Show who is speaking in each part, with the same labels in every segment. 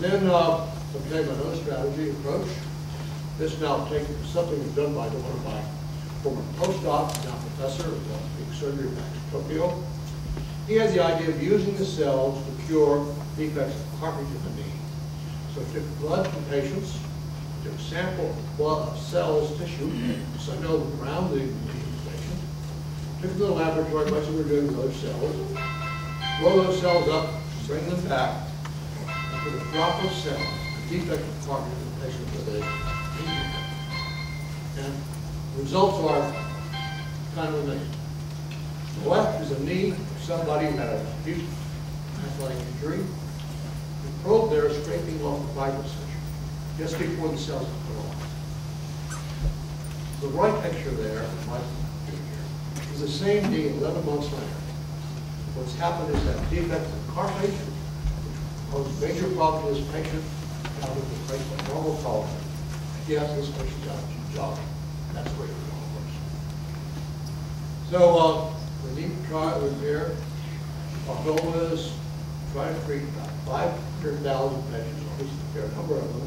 Speaker 1: then became another strategy approach. This now taken something that's done by one of my former postdocs, now professor of orthopedic surgery back in Tokyo. He had the idea of using the cells to cure defects of cartilage in the knee. So he took blood from patients, took a sample of blood, cells, tissue, sent over around the patient, took it to the laboratory, much as we were doing with other cells, blow those cells up, bring them back, and put a drop of cells, a defect of cartilage in the patient with a knee defect. And the results are kind of amazing. The left is a knee of somebody who had a acute athletic injury. The probe there is scraping off the fibrous tissue just before the cells are put on. The right picture there, my picture here, is the same knee 11 months later. What's happened is that defect in cartilage, which posed major problem to this patient, now we can place a normal problem. Yes, this patient got a job. That's the way it all works. So the knee trial repair, our goal is try to treat about 500,000 patients, or at least a fair number of them,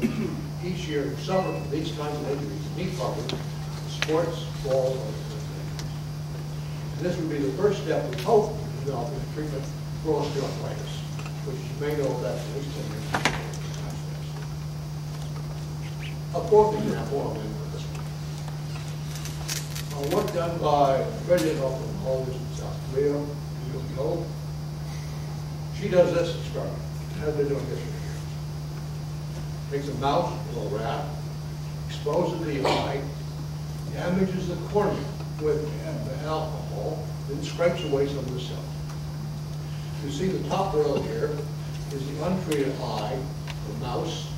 Speaker 1: each year who suffer from these kinds of injuries, knee problems, sports, falls, or injuries. And this would be the first step, we hope, in developing a treatment for osteoarthritis, which you may know that at least 10 years. A fourth example, I'll end with this one. Work done by a president of the college in South Korea, Kim Jong-il. She does this experiment. Has been doing this for years. Takes a mouse or a rat, exposes the eye, damages the cornea with alcohol, then scrapes away some of the cells. You see the top row here is the untreated eye of the mouse.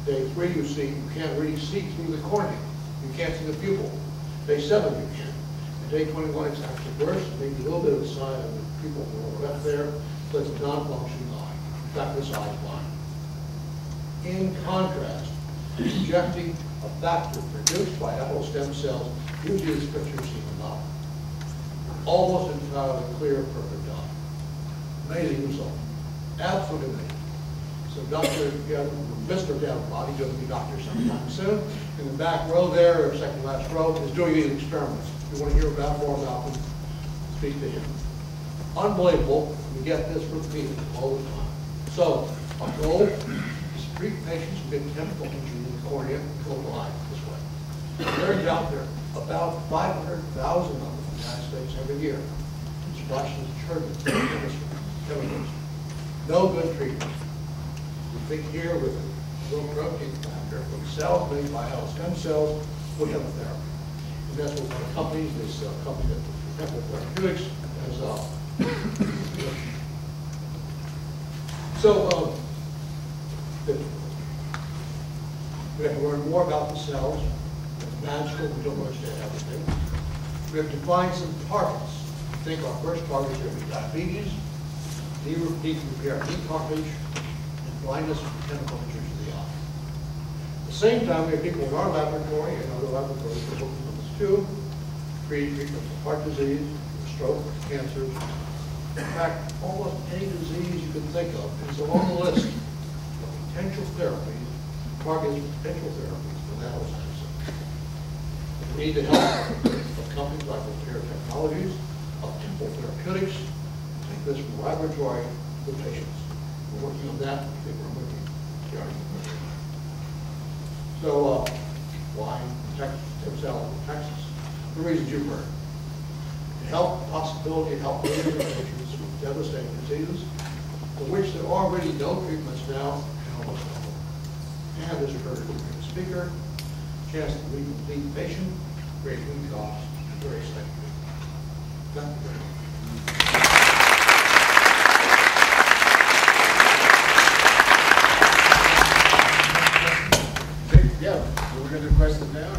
Speaker 1: Day 3, you see, you can't really see through the cornea. You can't see the pupil. Day 7, you can. And day 21, it's actually worse. Maybe a little bit of the side of the pupil on the left there, so it's a non-functioning eye. In fact, this eye is blind. In contrast, injecting a factor produced by apple stem cells, usually this picture you see in the bottom. Almost entirely clear, perfect eye. Amazing result. Absolutely amazing. So Mr. Downbody, he's going to be doctor sometime soon. In the back row there, or second last row, is doing these experiments. If you want to hear about more about them, speak to him. Unbelievable. We get this repeated all the time. So our goal is to treat patients who get chemical injury in the cornea and go blind this way. It turns out there are about 500,000 of them in the United States every year. It's Russians, Germans, chemicals. No good treatment. We think here with a little protein factor from cells made by our stem cells, we'll have a therapy. And that's what one company, this company that therapeutics has So we have to learn more about the cells. It's magical, we don't understand everything. We have to find some targets. I think our first target is going to be diabetes, knee repair, knee cartilage, and blindness from chemical injuries to the eye. At the same time, we have people in our laboratory and other laboratories that are working on this too, treatment of heart disease, stroke, cancer. In fact, almost any disease you can think of is on the list of potential therapies, targets for potential therapies for that Alzheimer's. We need the help of companies like Repair Technologies, of Temple Therapeutics, take this from the laboratory to patients. We're working on that. I think we're moving here. So, why Texas, stem cell in Texas? The reasons you've heard. To help, possibility to help millions of patients with devastating diseases, for which there are already no treatments now, and almost no. And as you heard from the speaker, chance to lead complete patient, great food costs, and very safe. Thank you very much.
Speaker 2: Yeah, we're going to do questions now.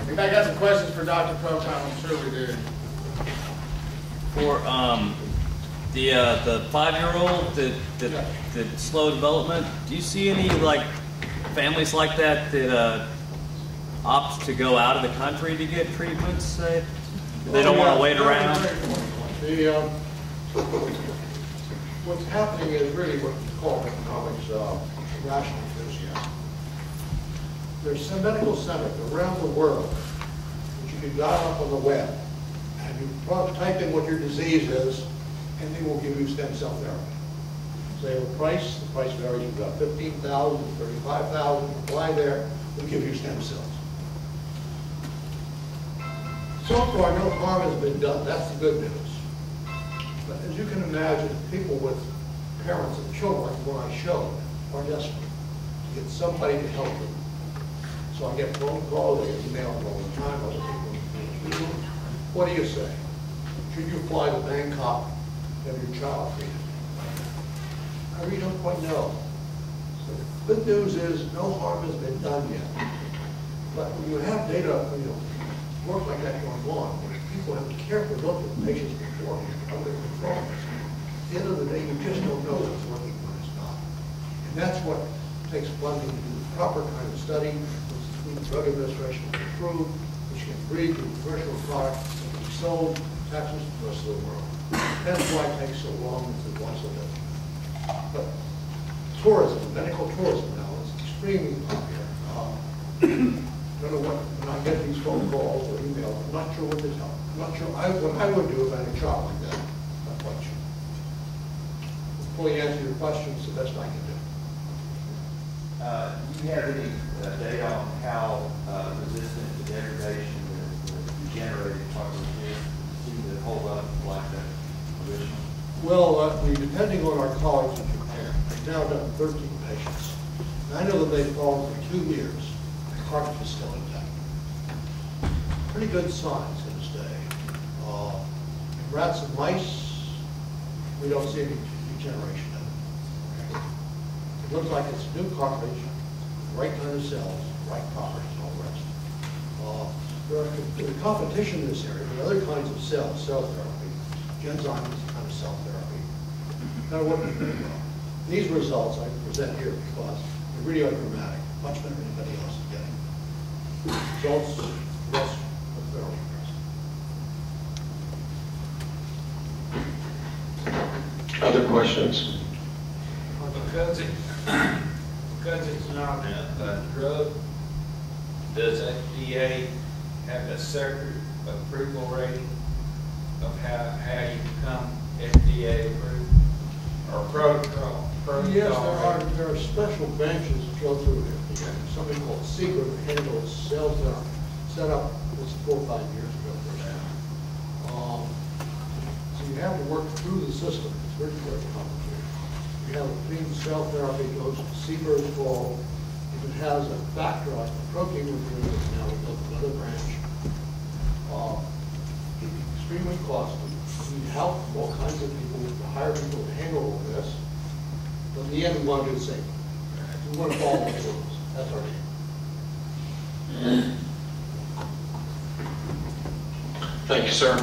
Speaker 2: Anybody got some questions for Dr. Prockup? I'm sure we do.
Speaker 3: For the 5-year-old that slow development, do you see any like families like that that opt to go out of the country to get treatments? Say they don't want to wait around.
Speaker 1: what's happening is really what we call economics rational enthusiasm. There's some medical centers around the world that you can dial up on the web, and you type in what your disease is, and they will give you stem cell therapy. So they have a price. The price varies from about $15,000 to $35,000. Apply there, we'll give you stem cells. So far, no harm has been done. That's the good news. But as you can imagine, people with parents and children, like the one I showed, are desperate to get somebody to help them. So I get phone calls, I get emails all the time, other people. What do you say? Should you fly to Bangkok to have your child treated? I really don't quite know. So the good news is no harm has been done yet. But when you have data, work like that going on, people have to carefully look at the patients before how they're controlling this. At the end of the day, you just don't know what's working when it's not. And that's what takes funding to do the proper kind of study, which the Food and Drug Administration will approve, which can breed to commercial product that can be sold in Texas to the rest of the world. That's why it takes so long to why so difficult. But tourism, medical tourism now is extremely popular. I don't know when I get these phone calls or emails, I'm not sure what to tell them. I'm not sure what I would do if I had a child like that. Not quite sure. I'll fully answer your questions the best I can do.
Speaker 4: Do you have any data on how resistant to degradation the regenerated cartilage is? Seem to hold up like that original?
Speaker 1: Well, depending on our colleagues in Japan, they've now done 13 patients. And I know that they've followed for 2 years. The cartilage is still intact. Pretty good signs to this day. In rats and mice, we don't see any degeneration of it. It looks like it's new cartilage, right kind of cells, right properties, and all the rest. There's competition in this area. There are other kinds of cells, cell therapy. Genzyme is a kind of cell therapy. Kind of working pretty well. These results I present here because they really are dramatic, much better than anybody else is getting. Results, yes, are fairly impressive.
Speaker 5: Other questions?
Speaker 6: Because it's not a drug, does FDA have a separate approval rating of how you become FDA approved or protocol?
Speaker 1: Yes, there are special branches that go through FDA. Something called SECRET that handles cell therapy, set up this 4 or 5 years ago first time. So you have to work through the system. It's very, very complicated. You have a clean cell therapy goes to SECRET called. If it has a factor like the protein removal, now we go to another branch. It's extremely costly. You need help from all kinds of people to hire people to handle all this. But in the end, we want to do the same. We want to follow the rules. That's our aim.
Speaker 5: Thank you, sir.